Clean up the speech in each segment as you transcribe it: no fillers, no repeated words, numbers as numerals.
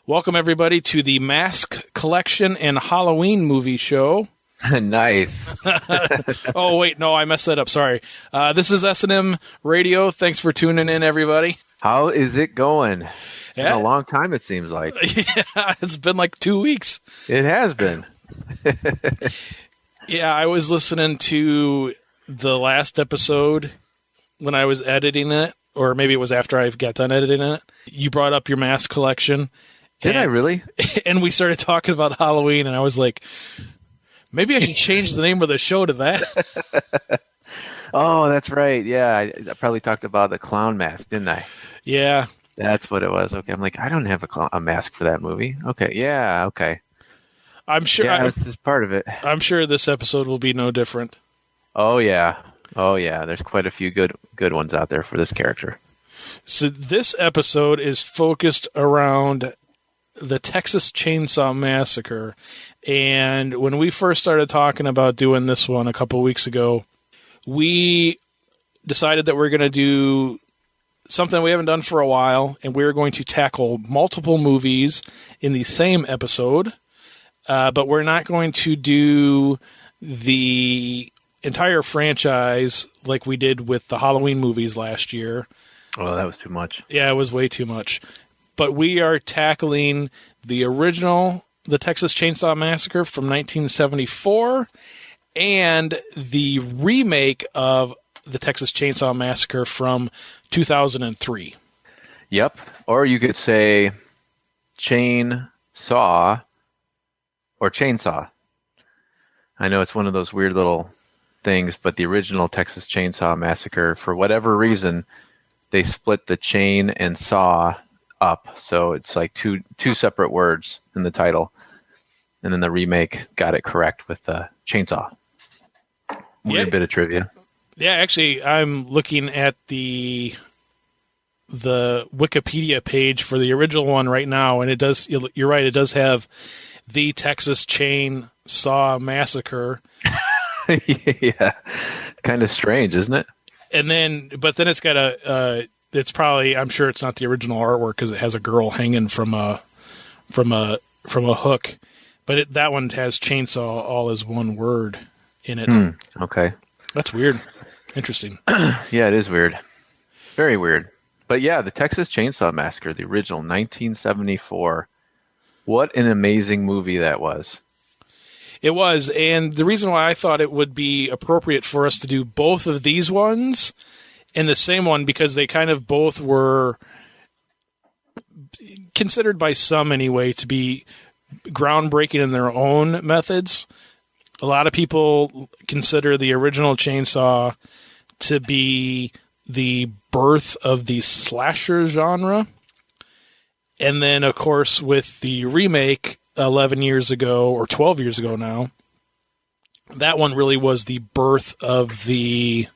Welcome, everybody, to the Mask Collection and Halloween movie show. Nice. Oh, wait, no, I messed that up. Sorry. This is S&M Radio. Thanks for tuning in, everybody. How is it going? It's been Yeah. a long time, it seems like. Yeah, it's been like 2 weeks. It has been. Yeah, I was listening to the last episode when I was editing it, or maybe it was after I got done editing it. You brought up your Mask Collection. Did I really? And we started talking about Halloween, and I was like, maybe I should change the name of the show to that. Oh, that's right. Yeah, I probably talked about the clown mask, didn't I? Yeah. That's what it was. Okay, I'm like, I don't have a mask for that movie. Okay, yeah, okay. I'm sure. Yeah, this is part of it. I'm sure this episode will be no different. Oh yeah. There's quite a few good ones out there for this character. So this episode is focused around the Texas Chainsaw Massacre. And when we first started talking about doing this one a couple weeks ago, we decided that we're going to do something we haven't done for a while, and we're going to tackle multiple movies in the same episode. But we're not going to do the entire franchise like we did with the Halloween movies last year. Oh, that was too much. Yeah, it was way too much. But we are tackling the original, the Texas Chainsaw Massacre from 1974, and the remake of the Texas Chainsaw Massacre from 2003. Yep. Or you could say chainsaw or chainsaw. I know it's one of those weird little things, but the original Texas Chainsaw Massacre, for whatever reason, they split the chain and saw up. So it's like two separate words in the title. And then the remake got it correct with the chainsaw. Weird bit of trivia. Yeah, actually, I'm looking at the Wikipedia page for the original one right now, and it does. You're right. It does have the Texas Chainsaw Massacre. Yeah, kind of strange, isn't it? But then it's got it's probably. I'm sure it's not the original artwork because it has a girl hanging from a hook. But that one has chainsaw all as one word in it. Okay, that's weird. Interesting. Yeah, it is weird. Very weird. But yeah, the Texas Chainsaw Massacre, the original 1974. What an amazing movie that was. It was, and the reason why I thought it would be appropriate for us to do both of these ones in the same one, because they kind of both were considered by some anyway to be groundbreaking in their own methods. A lot of people consider the original Chainsaw to be the birth of the slasher genre. And then, of course, with the remake 11 years ago, or 12 years ago now, that one really was the birth of the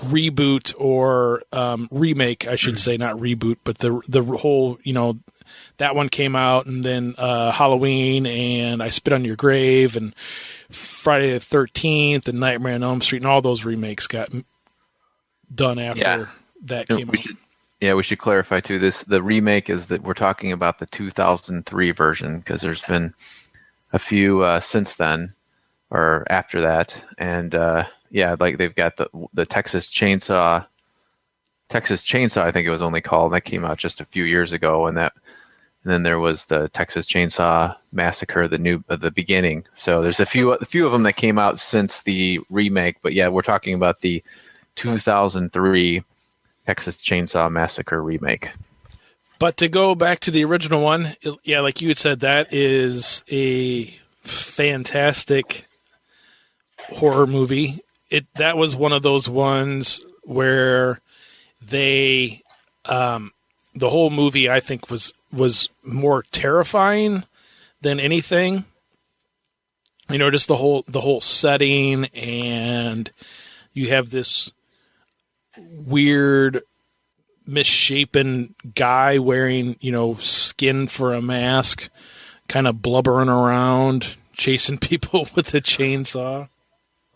reboot or remake, I should say, not reboot, but the whole, that one came out, and then Halloween and I Spit on Your Grave and Friday the 13th and Nightmare on Elm Street, and all those remakes got done after that came out. We should clarify too. The remake is that we're talking about the 2003 version, because there's been a few since then or after that, and like they've got the Texas Chainsaw, I think it was only called. That came out just a few years ago, and then there was the Texas Chainsaw Massacre, the beginning. So there's a few of them that came out since the remake, but yeah, we're talking about the 2003 Texas Chainsaw Massacre remake. But to go back to the original one, like you had said, that is a fantastic horror movie. That was one of those ones where they, the whole movie, I think, was more terrifying than anything. Just the whole setting, and you have this weird, misshapen guy wearing, skin for a mask, kind of blubbering around, chasing people with a chainsaw.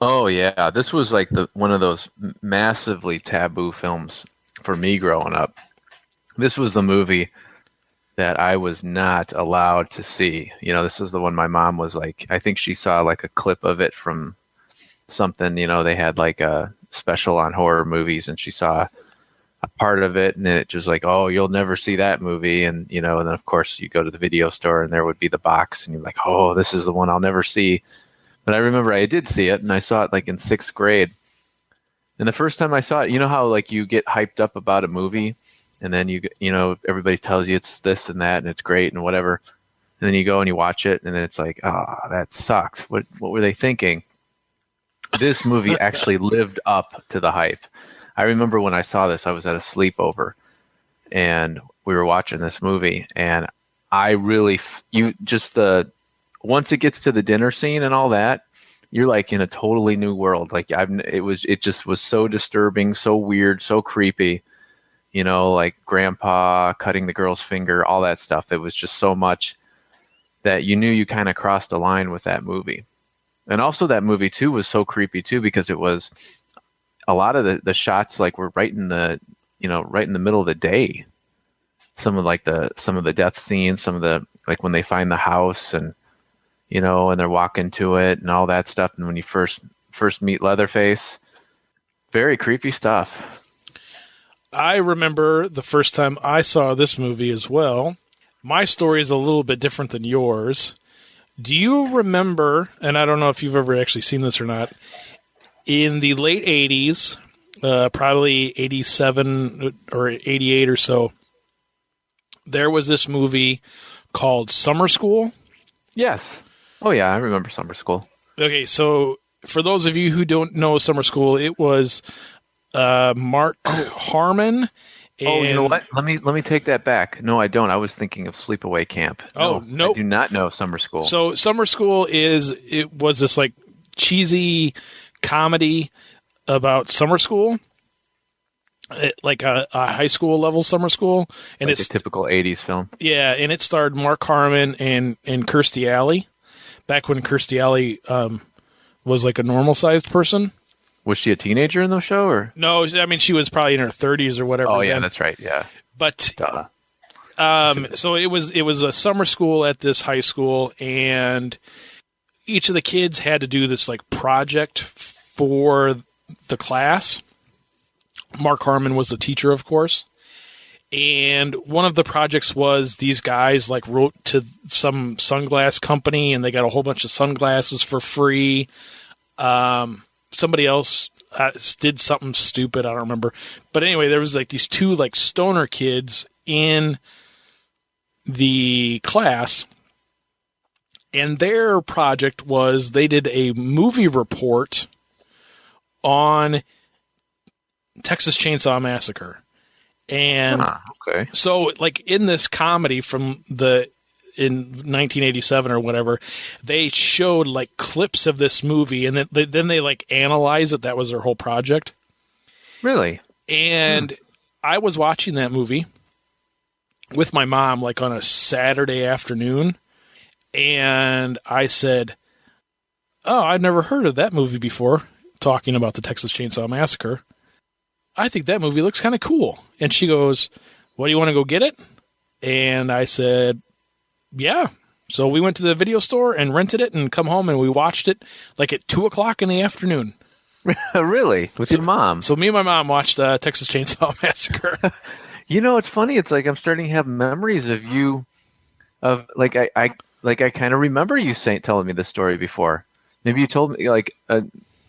Oh yeah, this was like one of those massively taboo films for me growing up. This was the movie that I was not allowed to see. This is the one my mom was like, I think she saw like a clip of it from something, they had like a special on horror movies, and she saw a part of it, and then it just like, oh, you'll never see that movie. And, and then of course you go to the video store and there would be the box, and you're like, oh, this is the one I'll never see. But I remember I did see it, and I saw it like in 6th grade. And the first time I saw it, you know how like you get hyped up about a movie, and then everybody tells you it's this and that and it's great and whatever. And then you go and you watch it, and then it's like, oh, that sucked. What were they thinking? This movie actually lived up to the hype. I remember when I saw this, I was at a sleepover, and we were watching this movie, and I really, once it gets to the dinner scene and all that, you're like in a totally new world. Like it just was so disturbing, so weird, so creepy, like grandpa cutting the girl's finger, all that stuff. It was just so much that you knew you kind of crossed a line with that movie. And also that movie too was so creepy too, because it was a lot of the shots like were right in the middle of the day. Some of the death scenes, some of the, like when they find the house and, and they're walking to it and all that stuff. And when you first meet Leatherface, very creepy stuff. I remember the first time I saw this movie as well. My story is a little bit different than yours. Do you remember, and I don't know if you've ever actually seen this or not, in the late 80s, probably 87 or 88 or so, there was this movie called Summer School? Yes. Oh, yeah, I remember Summer School. Okay, so for those of you who don't know Summer School, it was Mark Harmon. Oh, you know what? Let me take that back. No, I don't. I was thinking of Sleepaway Camp. No, I do not know Summer School. So Summer School was this like cheesy comedy about summer school, like a high school level summer school, and like it's a typical 80s film. Yeah, and it starred Mark Harmon and Kirstie Alley, back when Kirstie Alley was like a normal sized person. Was she a teenager in the show, or no? I mean, she was probably in her 30s or whatever. Oh yeah, that's right. Yeah, but so it was a summer school at this high school, and each of the kids had to do this like project for the class. Mark Harmon was the teacher, of course. And one of the projects was these guys like wrote to some sunglass company, and they got a whole bunch of sunglasses for free. Somebody else did something stupid. I don't remember. But anyway, there was like these two like stoner kids in the class, and their project was they did a movie report on Texas Chainsaw Massacre. And okay. So like in this comedy in 1987 or whatever, they showed like clips of this movie, and then they like analyze it. That was their whole project. Really? And I was watching that movie with my mom like on a Saturday afternoon, and I said, "Oh, I'd never heard of that movie before," talking about the Texas Chainsaw Massacre. "I think that movie looks kind of cool." And she goes, "What, do you want to go get it?" And I said, "Yeah." So we went to the video store and rented it and come home, and we watched it like at 2:00 in the afternoon. Really? With your mom? So me and my mom watched Texas Chainsaw Massacre. It's funny. It's like I'm starting to have memories of you, of like I kind of remember you telling me this story before. Maybe you told me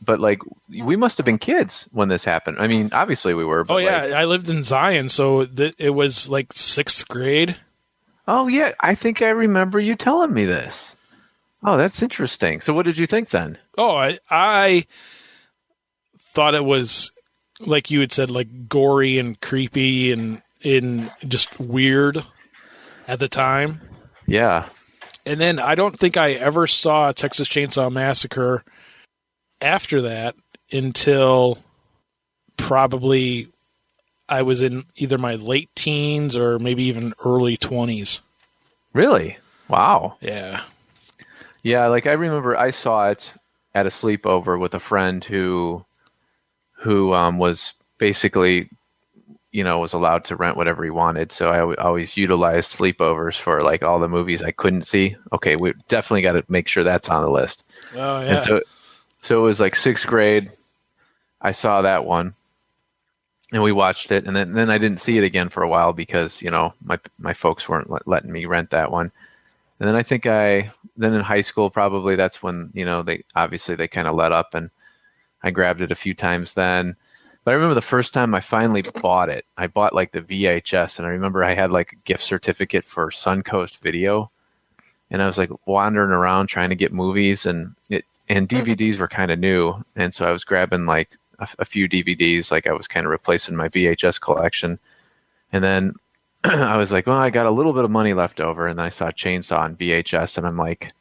but like we must have been kids when this happened. I mean, obviously we were. But oh yeah, I lived in Zion, so it was like 6th grade. Oh yeah, I think I remember you telling me this. Oh, that's interesting. So what did you think then? Oh, I thought it was, like you had said, like gory and creepy and just weird at the time. Yeah. And then I don't think I ever saw Texas Chainsaw Massacre after that until probably I was in either my late teens or maybe even early 20s. Really? Wow. Yeah. Yeah, like I remember I saw it at a sleepover with a friend who was basically, was allowed to rent whatever he wanted. So I always utilized sleepovers for like all the movies I couldn't see. Okay, we definitely got to make sure that's on the list. Oh yeah. And so it was like sixth grade. I saw that one, and we watched it, and then I didn't see it again for a while because my folks weren't letting me rent that one. And then I think then in high school probably that's when they kind of let up, and I grabbed it a few times then. But I remember the first time I finally bought it. I bought like the VHS, and I remember I had like a gift certificate for Suncoast Video, and I was like wandering around trying to get movies, and DVDs were kind of new, and so I was grabbing like a few DVDs, like I was kind of replacing my VHS collection. And then I was like, well, I got a little bit of money left over, and then I saw Chainsaw on VHS, and I'm like,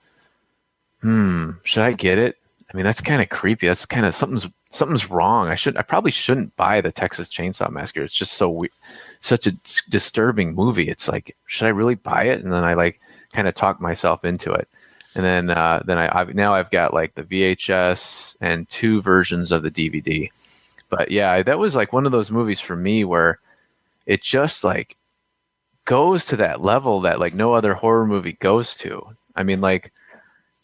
should I get it? I mean, that's kind of creepy. That's kind of something's wrong. I probably shouldn't buy the Texas Chainsaw Massacre. It's just so weird, such a disturbing movie. It's like, should I really buy it? And then I like kind of talked myself into it. And then I've got like the VHS and 2 versions of the DVD. But yeah, that was like one of those movies for me where it just like goes to that level that like no other horror movie goes to. I mean, like,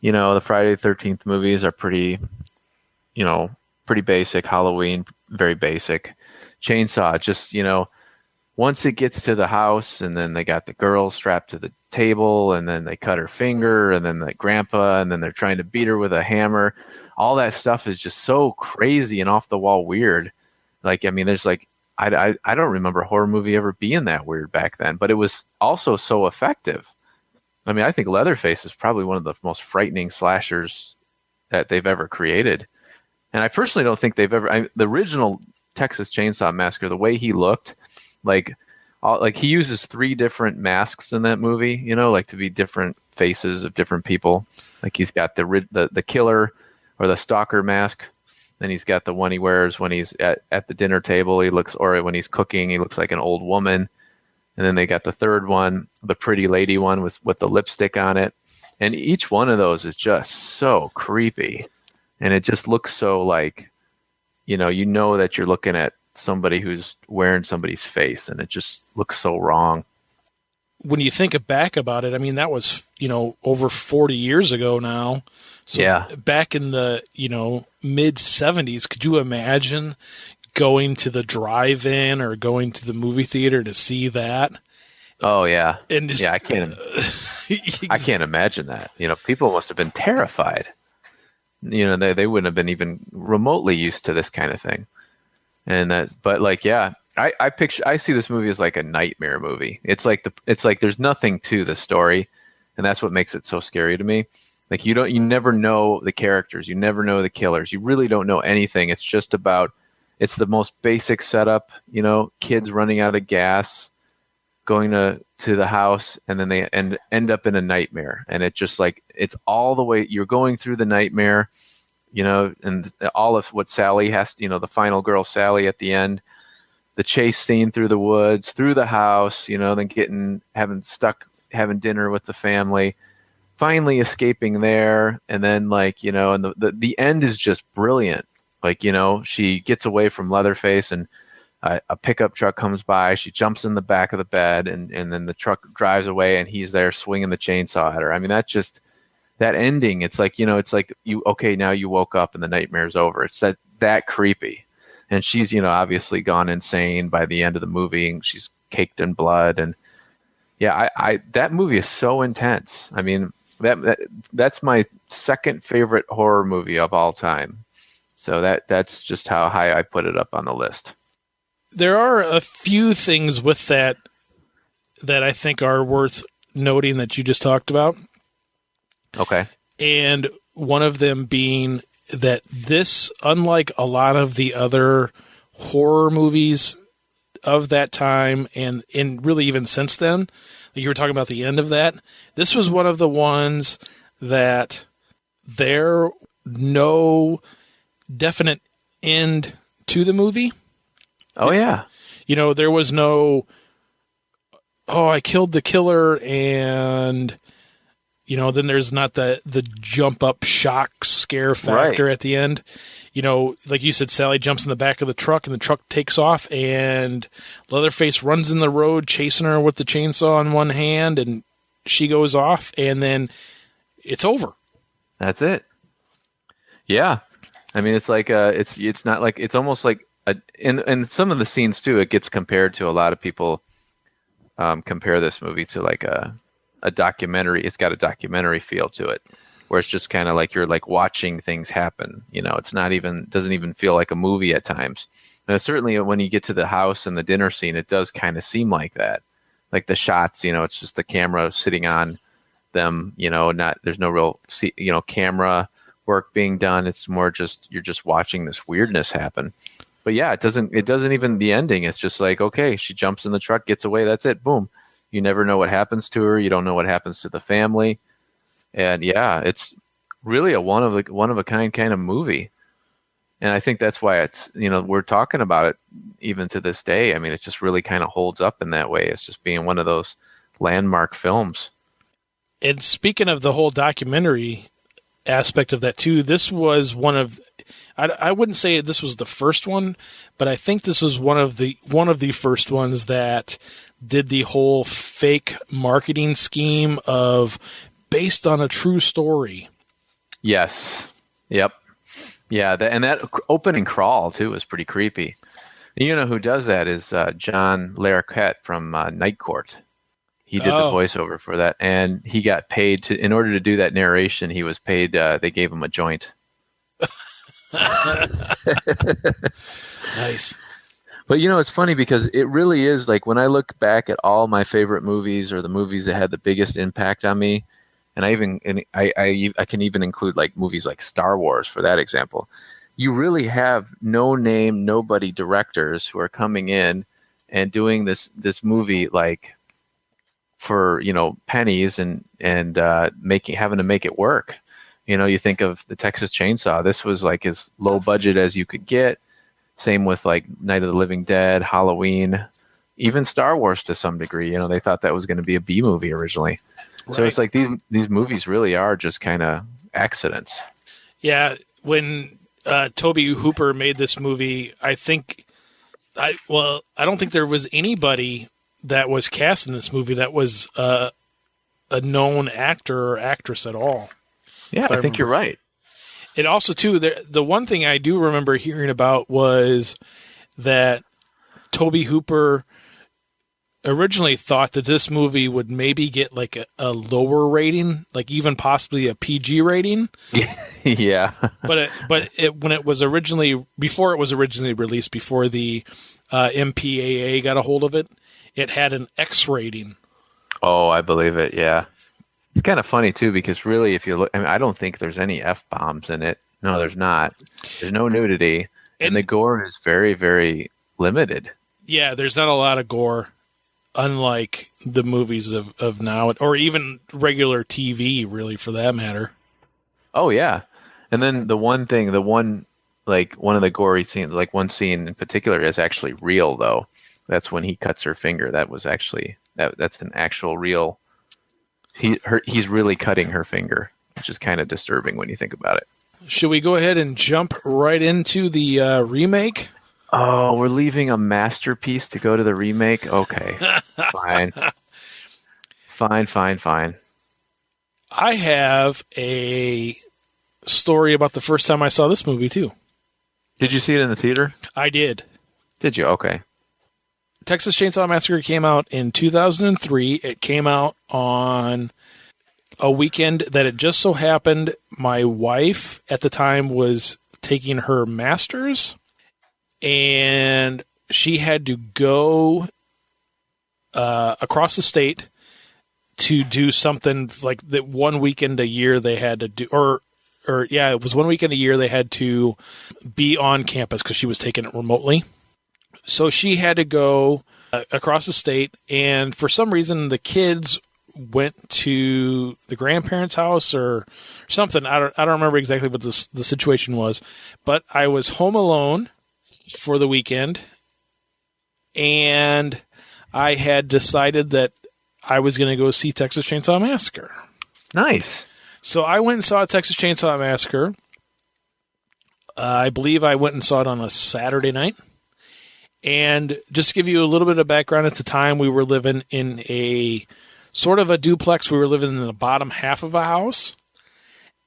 the Friday the 13th movies are pretty basic. Halloween, very basic. Chainsaw, just, once it gets to the house, and then they got the girl strapped to the table, and then they cut her finger, and then the grandpa, and then they're trying to beat her with a hammer. All that stuff is just so crazy and off the wall weird. Like, I mean, there's like, I don't remember a horror movie ever being that weird back then, but it was also so effective. I mean, I think Leatherface is probably one of the most frightening slashers that they've ever created. And I personally don't think they've ever, the original Texas Chainsaw Massacre, the way he looked, like he uses 3 different masks in that movie, like to be different faces of different people. Like he's got the killer or the stalker mask. Then he's got the one he wears when he's at the dinner table. Or when he's cooking, he looks like an old woman. And then they got the third one, the pretty lady one with the lipstick on it. And each one of those is just so creepy. And it just looks so like, that you're looking at somebody who's wearing somebody's face, and it just looks so wrong. When you think back about it, I mean, that was, over 40 years ago now. So yeah. Back in the, mid 70s, could you imagine going to the drive-in or going to the movie theater to see that? Oh yeah. And just, I can't imagine that. People must have been terrified. They wouldn't have been even remotely used to this kind of thing. But like, yeah, I see this movie as like a nightmare movie. It's like there's nothing to the story, and that's what makes it so scary to me. Like you never know the characters, you never know the killers, you really don't know anything. It's just it's the most basic setup, kids running out of gas, going to the house, and then they end up in a nightmare, and it just like it's all the way you're going through the nightmare. And all of what Sally has, the final girl, Sally, at the end, the chase scene through the woods, through the house, then having dinner with the family, finally escaping there. And then and the end is just brilliant. Like, she gets away from Leatherface, and a pickup truck comes by. She jumps in the back of the bed, and then the truck drives away, and he's there swinging the chainsaw at her. I mean, that ending, it's like, now you woke up and the nightmare's over. It's that creepy. And she's, obviously gone insane by the end of the movie, and she's caked in blood. And yeah, that movie is so intense. I mean, that's my second favorite horror movie of all time. So that's just how high I put it up on the list. There are a few things with that I think are worth noting that you just talked about. Okay. And one of them being that this, unlike a lot of the other horror movies of that time and really even since then, like you were talking about the end of that, this was one of the ones that there no definite end to the movie. Oh, yeah. There was no, I killed the killer, and then there's not the jump up shock scare factor at the end. like you said, Sally jumps in the back of the truck and the truck takes off, and Leatherface runs in the road chasing her with the chainsaw in one hand, and she goes off, and then it's over. That's it. Yeah. I mean, it's like it's not like, it's almost like in some of the scenes too, it gets compared to, a lot of people compare this movie to like a documentary. It's got a documentary feel to it, where it's just kind of like you're like watching things happen. It's not even, doesn't even feel like a movie at times. And certainly when you get to the house and the dinner scene, it does kind of seem like that. Like the shots, it's just the camera sitting on them, there's no real, camera work being done. It's more just, you're just watching this weirdness happen. But yeah, it doesn't even, the ending, it's just like, okay, she jumps in the truck, gets away, that's it, boom. You never know what happens to her. You don't know what happens to the family. And yeah, it's really a one of a kind of movie. And I think that's why it's, we're talking about it even to this day. I mean, it just really kind of holds up in that way. It's just being one of those landmark films. And speaking of the whole documentary aspect of that too, this was one of, I wouldn't say this was the first one, but I think this was one of the first ones that did the whole fake marketing scheme of based on a true story. Yes. Yep. Yeah. And that opening crawl too was pretty creepy. And who does that is John Larroquette from Night Court. He did the voiceover for that, and he got paid in order to do that narration. He was paid. They gave him a joint. Nice. But it's funny because it really is like, when I look back at all my favorite movies, or the movies that had the biggest impact on me, and I can even include like movies like Star Wars for that example. You really have nobody directors who are coming in and doing this movie like for pennies and having to make it work. You think of the Texas Chainsaw. This was like as low budget as you could get. Same with like Night of the Living Dead, Halloween, even Star Wars to some degree. They thought that was going to be a B movie originally. Right. So it's like these movies really are just kind of accidents. Yeah, when Tobe Hooper made this movie, I don't think there was anybody that was cast in this movie that was a known actor or actress at all. Yeah, I think you're right. And also, too, the one thing I do remember hearing about was that Tobe Hooper originally thought that this movie would maybe get like a lower rating, like even possibly a PG rating. Yeah. But when it was originally released, before the MPAA got a hold of it, it had an X rating. Oh, I believe it. Yeah. It's kind of funny too, because really, if you look, I don't think there's any F-bombs in it. No, there's not. There's no nudity, and the gore is very, very limited. Yeah, there's not a lot of gore, unlike the movies of now, or even regular TV, really, for that matter. Oh yeah, and then one of the gory scenes, like one scene in particular, is actually real though. That's when he cuts her finger. That was actually that's an actual real. He's really cutting her finger, which is kind of disturbing when you think about it. Should we go ahead and jump right into the remake? Oh, we're leaving a masterpiece to go to the remake? Okay. Fine. Fine. I have a story about the first time I saw this movie, too. Did you see it in the theater? I did. Did you? Okay. Texas Chainsaw Massacre came out in 2003. It came out on a weekend that it just so happened my wife at the time was taking her master's, and she had to go across the state to do something like that. One weekend a year they had to do, it was one weekend a year they had to be on campus because she was taking it remotely. So she had to go across the state, and for some reason the kids went to the grandparents' house or something. I don't remember exactly what the situation was, but I was home alone for the weekend, and I had decided that I was going to go see Texas Chainsaw Massacre. Nice. So I went and saw Texas Chainsaw Massacre. I believe I went and saw it on a Saturday night. And just to give you a little bit of background, at the time we were living in a sort of a duplex. We were living in the bottom half of a house.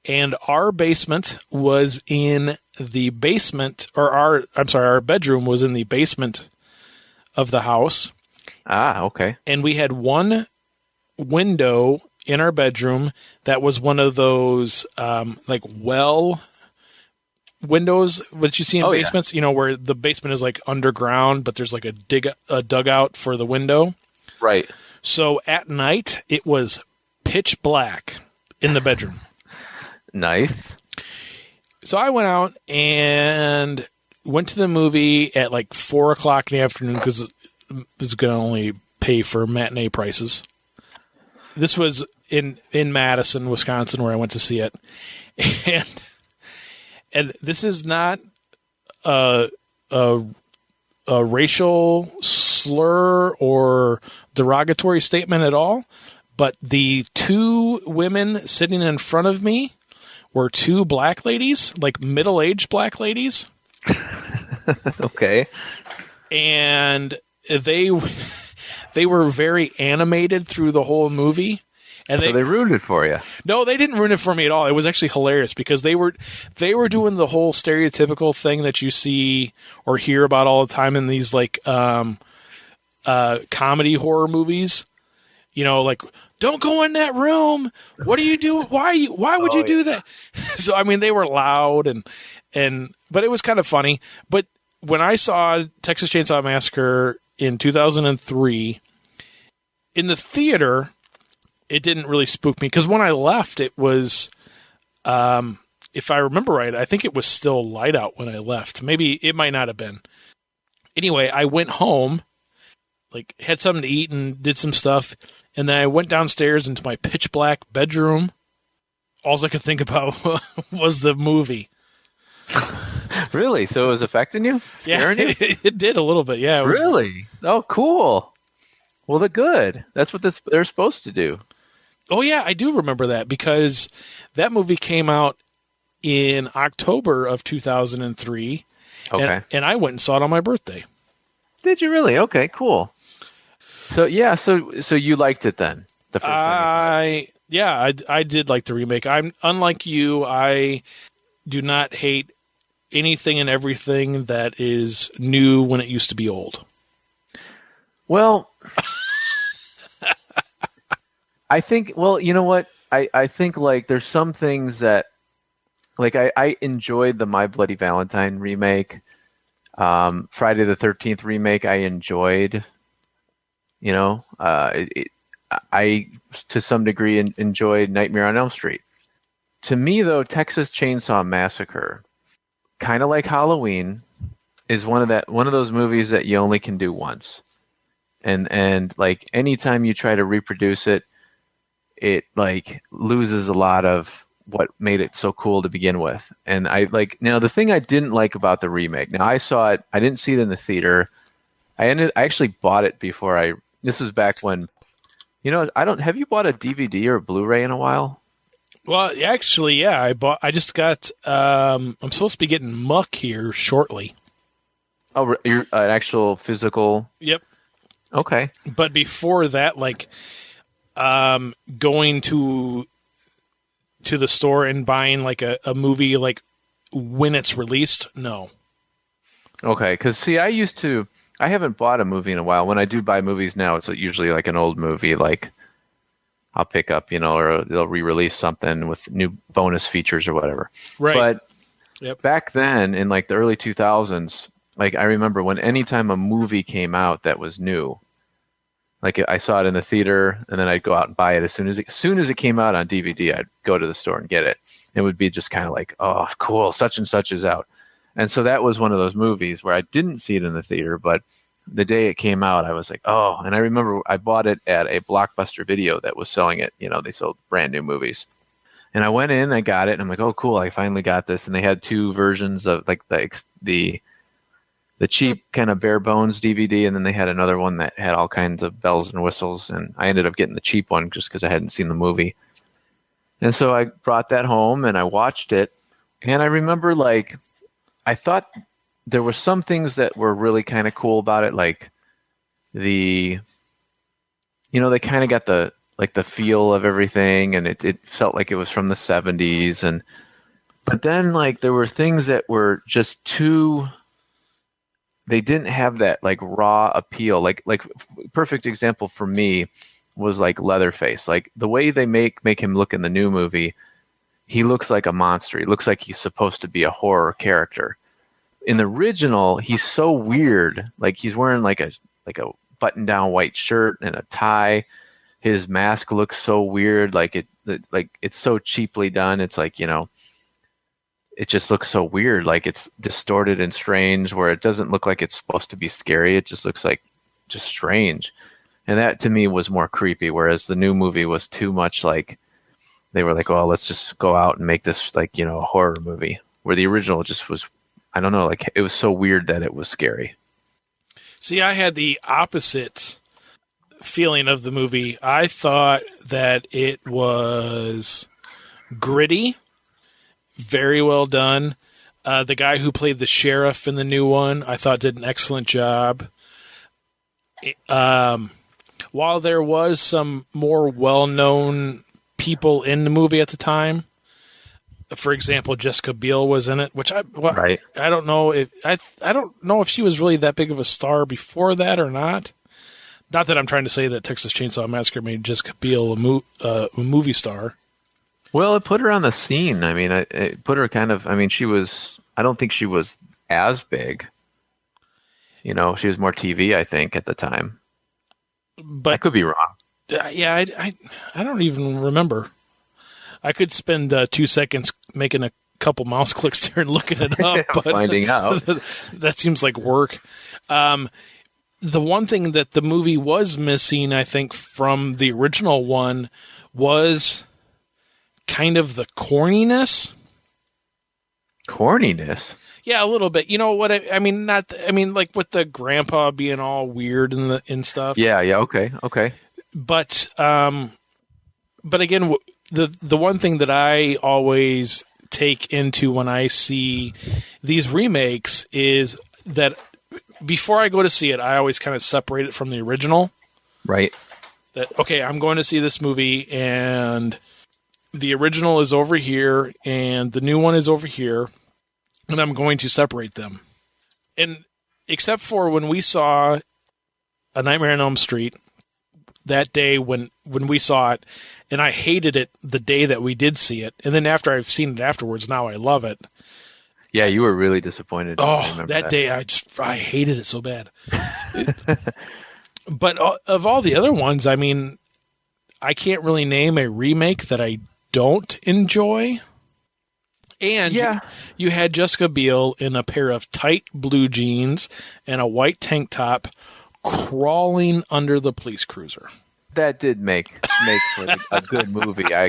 And our basement was in the basement, or our bedroom was in the basement of the house. Ah, okay. And we had one window in our bedroom that was one of those like well windows that you see in basements, you know, where the basement is like underground, but there's like a dugout for the window. Right. So at night it was pitch black in the bedroom. Nice. So I went out and went to the movie at like 4:00 in the afternoon because it was going to only pay for matinee prices. This was in Madison, Wisconsin, where I went to see it. And this is not a racial slur or derogatory statement at all, but the two women sitting in front of me were two black ladies, like middle-aged black ladies. Okay. And they were very animated through the whole movie. And so they ruined it for you. No, they didn't ruin it for me at all. It was actually hilarious because they were doing the whole stereotypical thing that you see or hear about all the time in these like comedy horror movies. You know, like, don't go in that room. What do you do? Why would you do that? So I mean, they were loud and but it was kind of funny. But when I saw Texas Chainsaw Massacre in 2003 in the theater, it didn't really spook me because when I left, it was, if I remember right, I think it was still light out when I left. Maybe it might not have been. Anyway, I went home, like had something to eat and did some stuff, and then I went downstairs into my pitch black bedroom. All I could think about was the movie. Really? So it was affecting you? Scaring you? It did a little bit. Yeah. Really? Oh, cool. Well, they're good. That's what they're supposed to do. Oh, yeah, I do remember that because that movie came out in October of 2003. Okay. And I went and saw it on my birthday. Did you really? Okay, cool. So, yeah, so you liked it then? The first time I did like the remake. I'm unlike you, I do not hate anything and everything that is new when it used to be old. Well, I think, well, you know what? I think, like, there's some things that, like, I enjoyed the My Bloody Valentine remake. Friday the 13th remake, I enjoyed. You know, I, to some degree, enjoyed Nightmare on Elm Street. To me, though, Texas Chainsaw Massacre, kind of like Halloween, is one of those movies that you only can do once. And like anytime you try to reproduce it, it like loses a lot of what made it so cool to begin with. And I like, now the thing I didn't like about the remake, now I saw it, I didn't see it in the theater. I actually bought it before this was back when, you know, have you bought a DVD or a Blu-ray in a while? Well, actually, yeah, I just got, I'm supposed to be getting Muck here shortly. Oh, you're an actual physical? Yep. Okay. But before that, like, going to the store and buying like a movie like when it's released, no. Okay, because see, I haven't bought a movie in a while. When I do buy movies now, it's usually like an old movie, like I'll pick up, you know, or they'll re-release something with new bonus features or whatever. Right. But back then, in like the early 2000s, like I remember when anytime a movie came out that was new, like I saw it in the theater, and then I'd go out and buy it as soon as it came out on DVD. I'd go to the store and get it. It would be just kind of like, oh, cool, such and such is out. And so that was one of those movies where I didn't see it in the theater, but the day it came out, I was like, oh. And I remember I bought it at a Blockbuster Video that was selling it. You know, they sold brand new movies. And I went in, I got it, and I'm like, oh, cool, I finally got this. And they had two versions of like the cheap kind of bare bones DVD, and then they had another one that had all kinds of bells and whistles, and I ended up getting the cheap one just because I hadn't seen the movie. And so I brought that home and I watched it, and I remember like I thought there were some things that were really kind of cool about it, like the, they kind of got the feel of everything, and it felt like it was from the 70s, but then like there were things that were just too. They didn't have that like raw appeal. Like perfect example for me was like Leatherface. Like the way they make him look in the new movie, he looks like a monster. He looks like he's supposed to be a horror character. In the original, he's so weird. Like he's wearing like a button down white shirt and a tie. His mask looks so weird. Like it's so cheaply done. It's like, it just looks so weird. Like it's distorted and strange, where it doesn't look like it's supposed to be scary. It just looks like just strange. And that to me was more creepy. Whereas the new movie was too much like, they were like, well, let's just go out and make this like, a horror movie, where the original just was, I don't know, like it was so weird that it was scary. See, I had the opposite feeling of the movie. I thought that it was gritty, very well done. The guy who played the sheriff in the new one, I thought did an excellent job. While there was some more well-known people in the movie at the time, for example, Jessica Biel was in it, which I don't know if I don't know if she was really that big of a star before that or not. Not that I'm trying to say that Texas Chainsaw Massacre made Jessica Biel a movie star. Well, it put her on the scene. I mean, it put her kind of. I mean, I don't think she was as big. She was more TV, I think, at the time. But I could be wrong. Yeah, I don't even remember. I could spend 2 seconds making a couple mouse clicks there and looking it up, but finding out. That seems like work. The one thing that the movie was missing, I think, from the original one was kind of the corniness. Corniness? Yeah, a little bit. You know what I mean? Like with the grandpa being all weird and stuff. Yeah, okay. But again, the one thing that I always take into when I see these remakes is that before I go to see it, I always kind of separate it from the original. Right. That, okay, I'm going to see this movie, and the original is over here, and the new one is over here, and I'm going to separate them. And except for when we saw A Nightmare on Elm Street, that day when we saw it, and I hated it the day that we did see it, and then after I've seen it afterwards, now I love it. Yeah, you were really disappointed. Oh, that day I hated it so bad. But of all the other ones, I mean, I can't really name a remake that I don't enjoy. And you had Jessica Biel in a pair of tight blue jeans and a white tank top crawling under the police cruiser. That did make for a good movie. I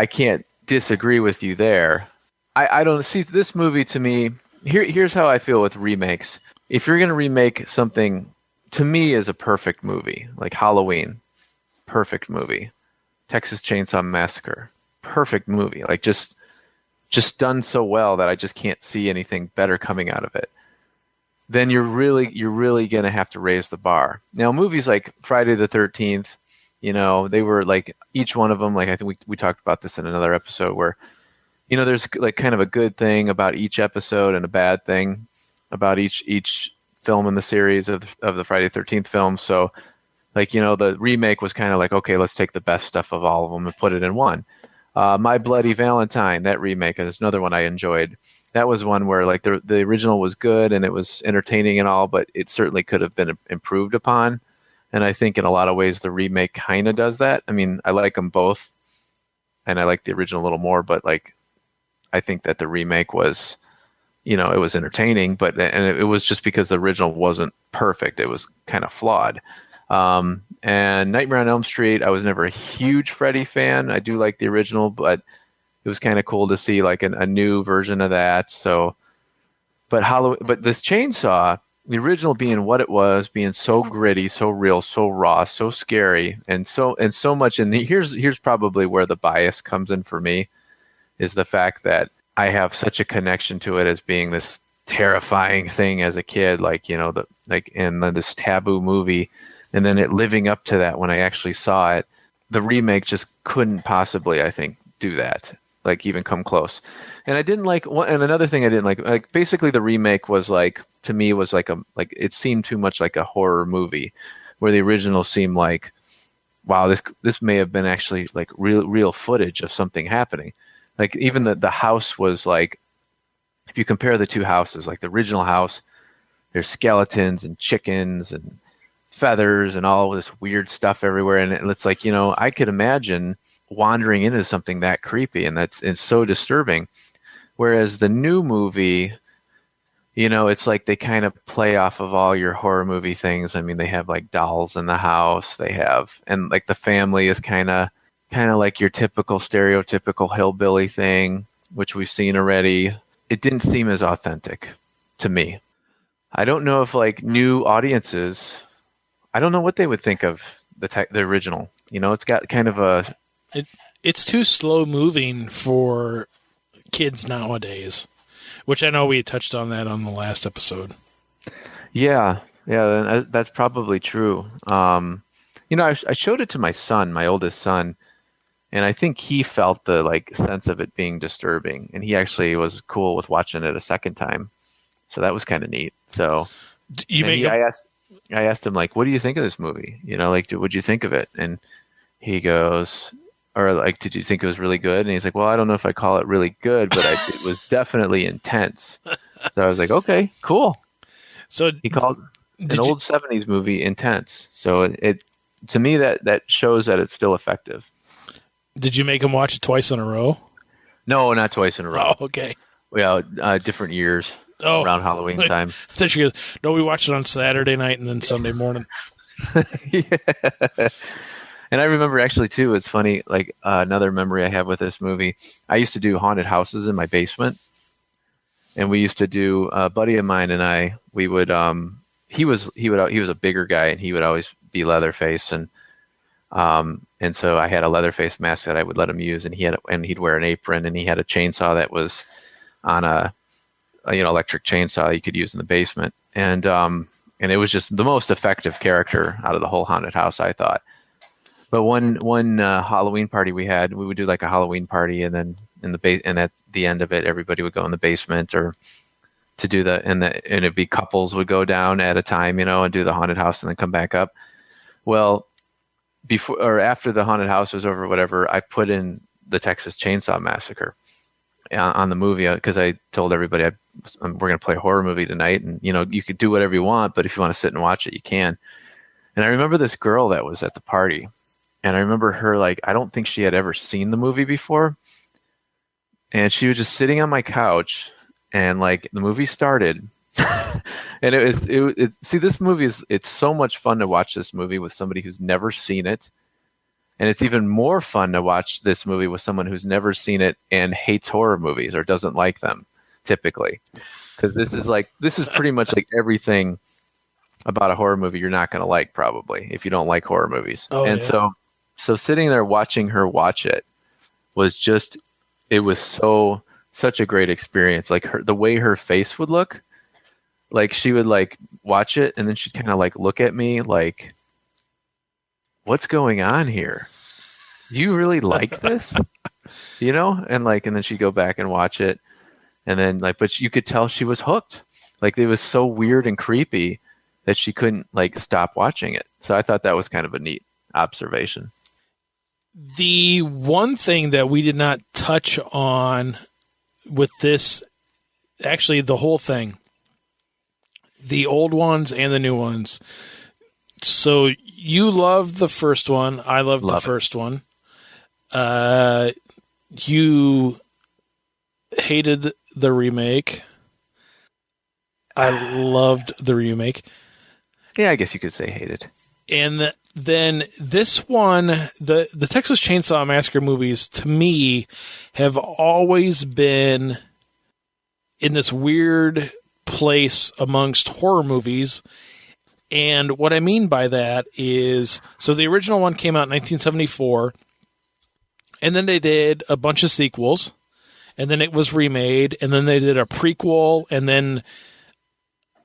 can't disagree with you there. I don't see this movie to me. Here's how I feel with remakes. If you're going to remake something, to me, is a perfect movie, like Halloween, perfect movie. Texas Chainsaw Massacre, perfect movie. Like just done so well that I just can't see anything better coming out of it. Then you're really going to have to raise the bar. Now, movies like Friday the 13th, they were like each one of them. Like I think we talked about this in another episode where. There's like kind of a good thing about each episode and a bad thing about each film in the series of the Friday the 13th film. So, like, the remake was kind of like, okay, let's take the best stuff of all of them and put it in one. My Bloody Valentine, that remake, is another one I enjoyed. That was one where like the original was good and it was entertaining and all, but it certainly could have been improved upon. And I think in a lot of ways the remake kind of does that. I mean, I like them both, and I like the original a little more, but like. I think that the remake was, it was entertaining, and it was just because the original wasn't perfect. It was kind of flawed. And Nightmare on Elm Street, I was never a huge Freddy fan. I do like the original, but it was kind of cool to see like a new version of that. So, but this Chainsaw, the original being what it was, being so gritty, so real, so raw, so scary, and so much. And here's probably where the bias comes in for me. Is the fact that I have such a connection to it as being this terrifying thing as a kid, like, and then this taboo movie, and then it living up to that when I actually saw it. The remake just couldn't possibly, I think, do that, like even come close. And I didn't like, and another thing I didn't like basically the remake was like, to me was like it seemed too much like a horror movie, where the original seemed like, wow, this may have been actually like real footage of something happening. Like even the house was like, if you compare the two houses, like the original house, there's skeletons and chickens and feathers and all this weird stuff everywhere. And it's like, I could imagine wandering into something that creepy, and it's so disturbing. Whereas the new movie, it's like they kind of play off of all your horror movie things. I mean, they have like dolls in the house, and like the family is kind of like your typical stereotypical hillbilly thing, which we've seen already. It didn't seem as authentic to me. I don't know if like new audiences, I don't know what they would think of the original. It's got kind of it's too slow moving for kids nowadays, which I know we touched on that on the last episode. Yeah, that's probably true. I showed it to my son, my oldest son, and I think he felt the like sense of it being disturbing, and he actually was cool with watching it a second time. So that was kind of neat. So I asked him, like, what do you think of this movie? What'd you think of it? And he goes, or like, did you think it was really good? And he's like, well, I don't know if I call it really good, but it was definitely intense. So I was like, okay, cool. So he called an old 70s movie intense. So it to me, that shows that it's still effective. Did you make him watch it twice in a row? No, not twice in a row. Oh, okay. Yeah, different years. Around Halloween time. No, we watched it on Saturday night and then Sunday morning. Yeah. And I remember actually too, it's funny, like another memory I have with this movie, I used to do haunted houses in my basement. And we used to do, a buddy of mine and I, we would, he was a bigger guy, and he would always be Leatherface. And so I had a Leatherface mask that I would let him use, and he'd wear an apron, and he had a chainsaw that was on a electric chainsaw you could use in the basement. And it was just the most effective character out of the whole haunted house, I thought. But one Halloween party we would do like a Halloween party, and then and at the end of it, everybody would go in the basement or to do and it'd be couples would go down at a time, and do the haunted house and then come back up. Well, before or after the haunted house was over, whatever, I put in the Texas Chainsaw Massacre on the movie, because I told everybody we're going to play a horror movie tonight, and you could do whatever you want, but if you want to sit and watch it, you can. And I remember this girl that was at the party, and I remember her, like, I don't think she had ever seen the movie before, and she was just sitting on my couch, and like the movie started, and this movie it's so much fun to watch this movie with somebody who's never seen it. And it's even more fun to watch this movie with someone who's never seen it and hates horror movies or doesn't like them, typically. Because this is pretty much like everything about a horror movie you're not going to like, probably, if you don't like horror movies. Oh, and yeah. So sitting there watching her watch it was such a great experience. Like the way her face would look, like she would like watch it, and then she'd kind of like look at me like, what's going on here? Do you really like this? And then she'd go back and watch it, and then but you could tell she was hooked. Like it was so weird and creepy that she couldn't like stop watching it. So I thought that was kind of a neat observation. The one thing that we did not touch on with this, actually the whole thing, the old ones and the new ones. So you loved the first one. I loved the first one. You hated the remake. I loved the remake. Yeah, I guess you could say hated. And then this one, the Texas Chainsaw Massacre movies, to me, have always been in this weird place amongst horror movies. And what I mean by that is, so the original one came out in 1974, and then they did a bunch of sequels, and then it was remade, and then they did a prequel, and then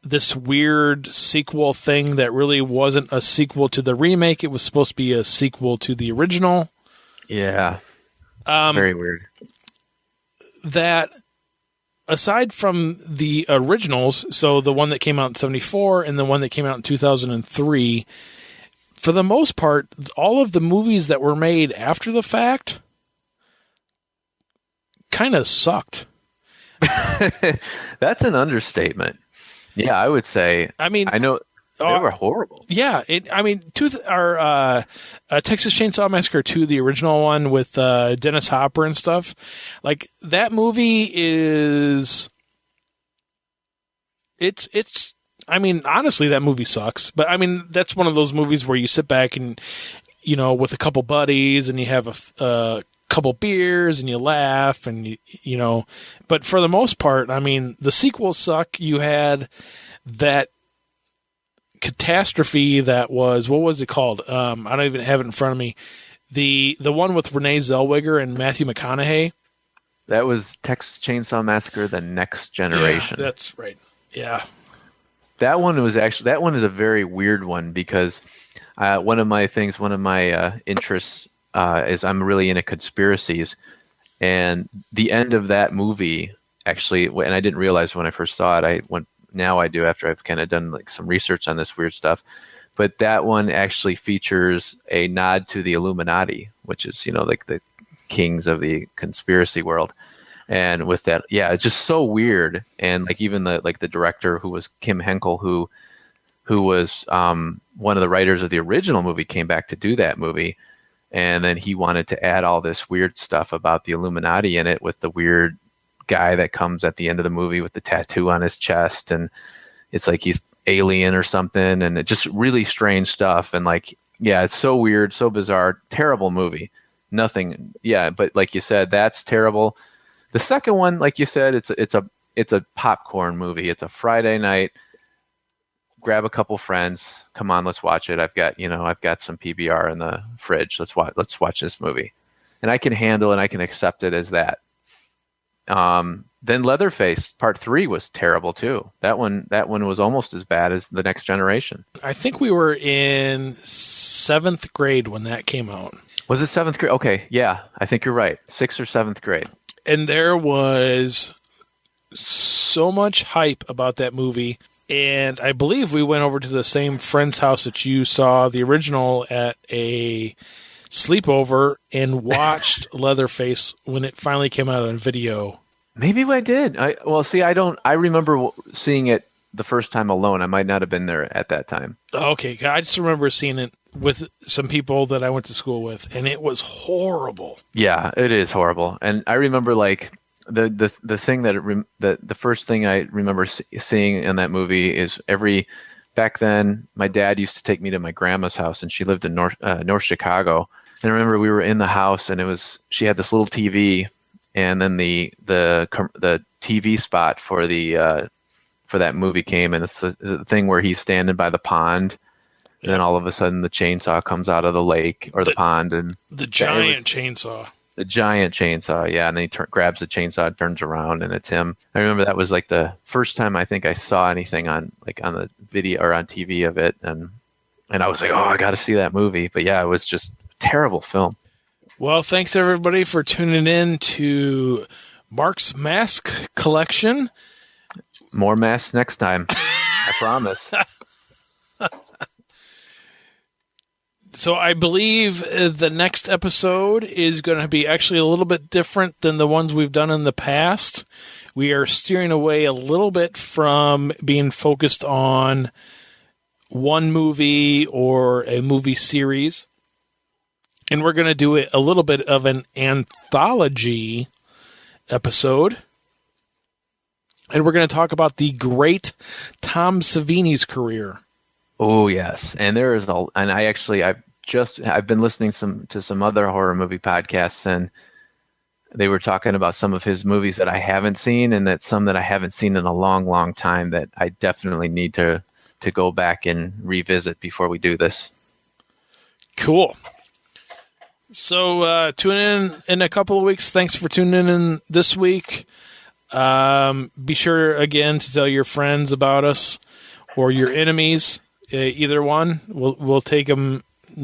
this weird sequel thing that really wasn't a sequel to the remake. It was supposed to be a sequel to the original. Yeah. Very weird. That, aside from the originals, so the one that came out in 1974 and the one that came out in 2003, for the most part, all of the movies that were made after the fact kind of sucked. That's an understatement. Yeah, I would say. I mean, I know they were horrible. Yeah, Texas Chainsaw Massacre 2, the original one with Dennis Hopper and stuff, like that movie is. It's. I mean, honestly, that movie sucks. But I mean, that's one of those movies where you sit back and, with a couple buddies and you have a couple beers and you laugh and but for the most part, I mean, the sequels suck. You had that catastrophe that was, what was it called? I don't even have it in front of me. The one with Renee Zellweger and Matthew McConaughey. That was Texas Chainsaw Massacre: The Next Generation. Yeah, that's right. Yeah. That one is a very weird one because one of my interests is I'm really into conspiracies, and the end of that movie actually, and I didn't realize when I first saw it. Now I do after I've kind of done like some research on this weird stuff, but that one actually features a nod to the Illuminati, which is like the kings of the conspiracy world. And with that, yeah, it's just so weird. And like even the director, who was Kim Henkel, who was one of the writers of the original movie, came back to do that movie, and then he wanted to add all this weird stuff about the Illuminati in it, with the weird guy that comes at the end of the movie with the tattoo on his chest, and it's like he's alien or something, and it just really strange stuff. And like, yeah, it's so weird, so bizarre, terrible movie. Nothing, yeah, but like you said, that's terrible. The second one, like you said, it's a popcorn movie. It's a Friday night. Grab a couple friends. Come on, let's watch it. I've got some PBR in the fridge. Let's watch this movie, and I can handle it. I can accept it as that. Then Leatherface Part 3 was terrible too. That one was almost as bad as The Next Generation. I think we were in 7th grade when that came out. Was it 7th grade? Okay, yeah, I think you're right. 6th or 7th grade. And there was so much hype about that movie. And I believe we went over to the same friend's house that you saw the original at a sleepover and watched Leatherface when it finally came out on video. Maybe I did. I remember seeing it the first time alone. I might not have been there at that time. Okay. I just remember seeing it with some people that I went to school with, and it was horrible. Yeah, it is horrible. And I remember like the thing the first thing I remember seeing in that movie is back then my dad used to take me to my grandma's house, and she lived in North Chicago. And I remember we were in the house, and she had this little TV, and then the TV spot for that movie came, and it's the thing where he's standing by the pond. And then all of a sudden, the chainsaw comes out of the lake or the pond, and the giant chainsaw. The giant chainsaw, yeah. And then he grabs the chainsaw, turns around, and it's him. I remember that was like the first time I think I saw anything on the video or on TV of it, and I was like, oh, I got to see that movie. But yeah, it was just a terrible film. Well, thanks everybody for tuning in to Mark's Mask Collection. More masks next time, I promise. So I believe the next episode is going to be actually a little bit different than the ones we've done in the past. We are steering away a little bit from being focused on one movie or a movie series. And we're going to do a little bit of an anthology episode. And we're going to talk about the great Tom Savini's career. Oh yes, and I've been listening to some other horror movie podcasts, and they were talking about some of his movies that I haven't seen, and that some that I haven't seen in a long, long time that I definitely need to go back and revisit before we do this. Cool. Tune in a couple of weeks. Thanks for tuning in this week. Be sure again to tell your friends about us or your enemies. Either one, we'll take them